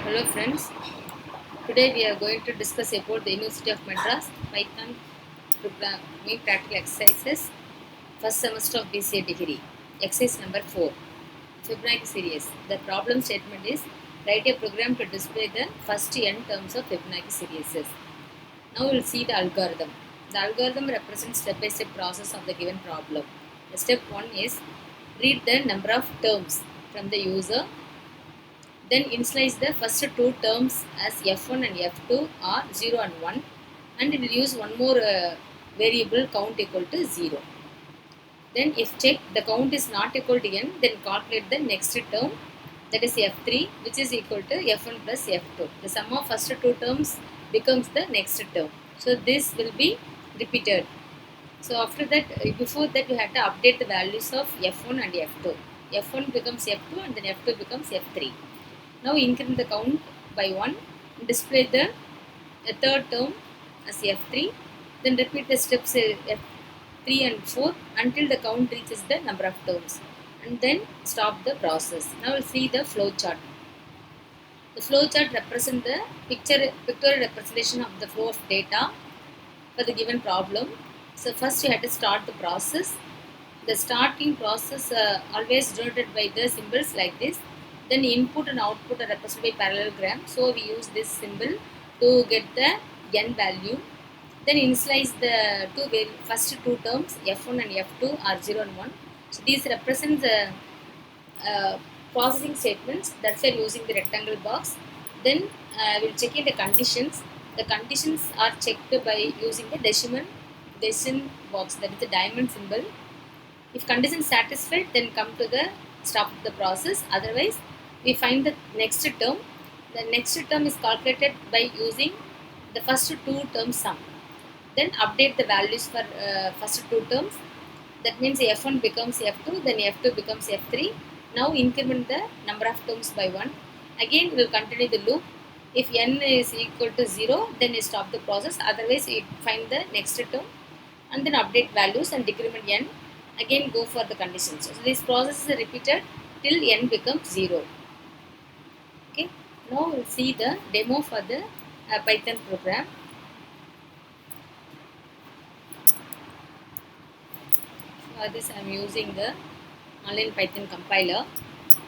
Hello friends, today we are going to discuss about the University of Madras Python programming practical exercises first semester of B.Sc degree. Exercise number 4, Fibonacci series. The problem statement is write a program to display the first n terms of Fibonacci series. Now we will see the algorithm. The algorithm represents step-by-step process of the given problem. The step 1 is read the number of terms from the user. Then initialize the first two terms as f1 and f2 are 0 and 1, and it will use one more variable count equal to 0. Then if check the count is not equal to n, then calculate the next term, that is f3, which is equal to f1 plus f2. The sum of first two terms becomes the next term. So this will be repeated. So after that, before that you have to update the values of f1 and f2. f1 becomes f2 and then f2 becomes f3. Now increment the count by 1, display the third term as f3, then repeat the steps f3 and 4 until the count reaches the number of terms, and then stop the process. Now we'll see the flow chart. The flow chart represents the pictorial representation of the flow of data for the given problem. So first you have to start the process. The starting process always denoted by the symbols like this. Then input and output are represented by parallelogram. So we use this symbol to get the n value. Then initialize the first two terms f1 and f2 are 0 and 1. So these represent the processing statements. That's why using the rectangle box. Then we'll check in the conditions. The conditions are checked by using the decision box, that is the diamond symbol. If condition satisfied, then come to the stop the process. Otherwise, we find the next term. The next term is calculated by using the first two terms sum. Then update the values for first two terms. That means f1 becomes f2, then f2 becomes f3. Now increment the number of terms by 1. Again, we will continue the loop. If n is equal to 0, then we stop the process. Otherwise, we find the next term and then update values and decrement n. Again go for the conditions. So this process is repeated till n becomes 0. Okay. Now we'll see the demo for the Python program. For this I am using the online Python compiler.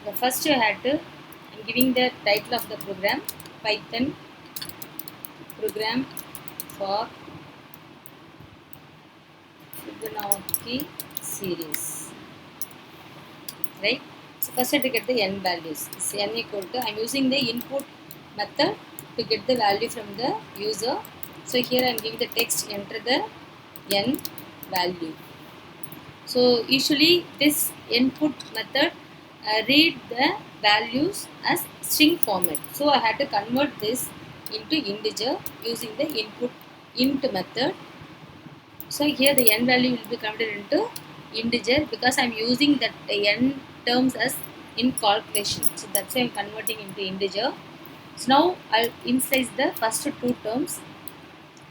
The first I had to, I am giving the title of the program, Python program for Fibonacci series, right? So first I have to get the n values. It's n equal to, I am using the input method to get the value from the user. So here I am giving the text, enter the n value. So usually this input method read the values as string format. So I had to convert this into integer using the input int method. So here the n value will be converted into integer because I am using that n terms as in calculation. So that's why I am converting into integer. So now I'll initialize the first two terms,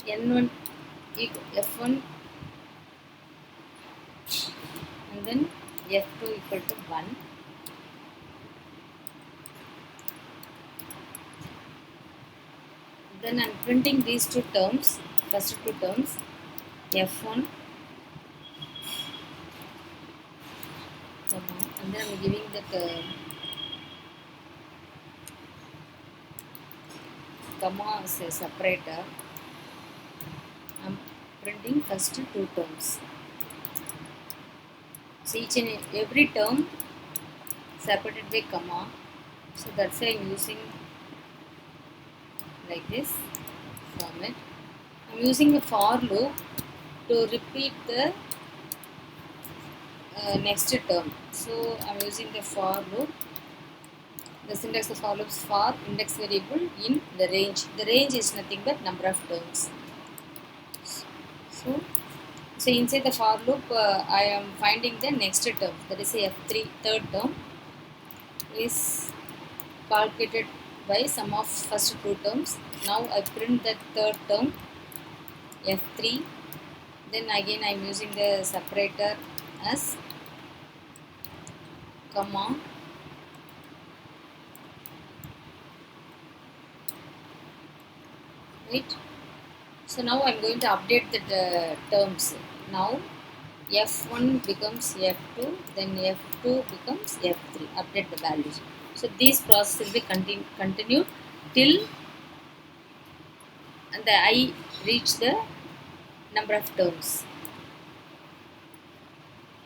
n1 equal f1 and then f2 equal to 1. Then I am printing these two terms, first two terms, f1, and then I am giving that comma as a separator. I am printing first two terms. So each and every term separated by comma. So that's why I am using like this format. I am using a for loop to repeat the next term. So I am using the for loop. The syntax of for loop is for index variable in the range. The range is nothing but number of terms. So inside the for loop, I am finding the next term. That is f3, third term is calculated by sum of first two terms. Now I print the third term f3. Then again I am using the separator as comma right? So now I'm going to update the terms. Now f1 becomes f2, then f2 becomes f3. Update the values. So these process will be continued till and the I reach the number of terms.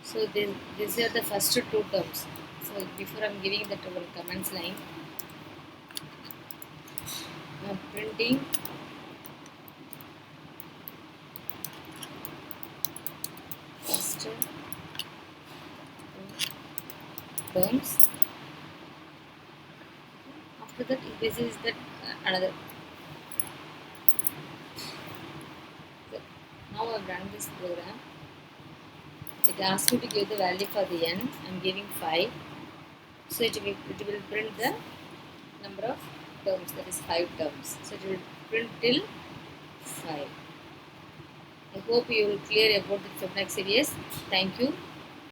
So these are the first two terms. So before I'm giving the comments line, I'm printing first two terms. After that, this is the another. So now I've run this program. It asks me to give the value for the n. I'm giving 5. So it will print the number of terms, that is 5 terms. So it will print till 5. I hope you will clear about the Fibonacci series. Thank you.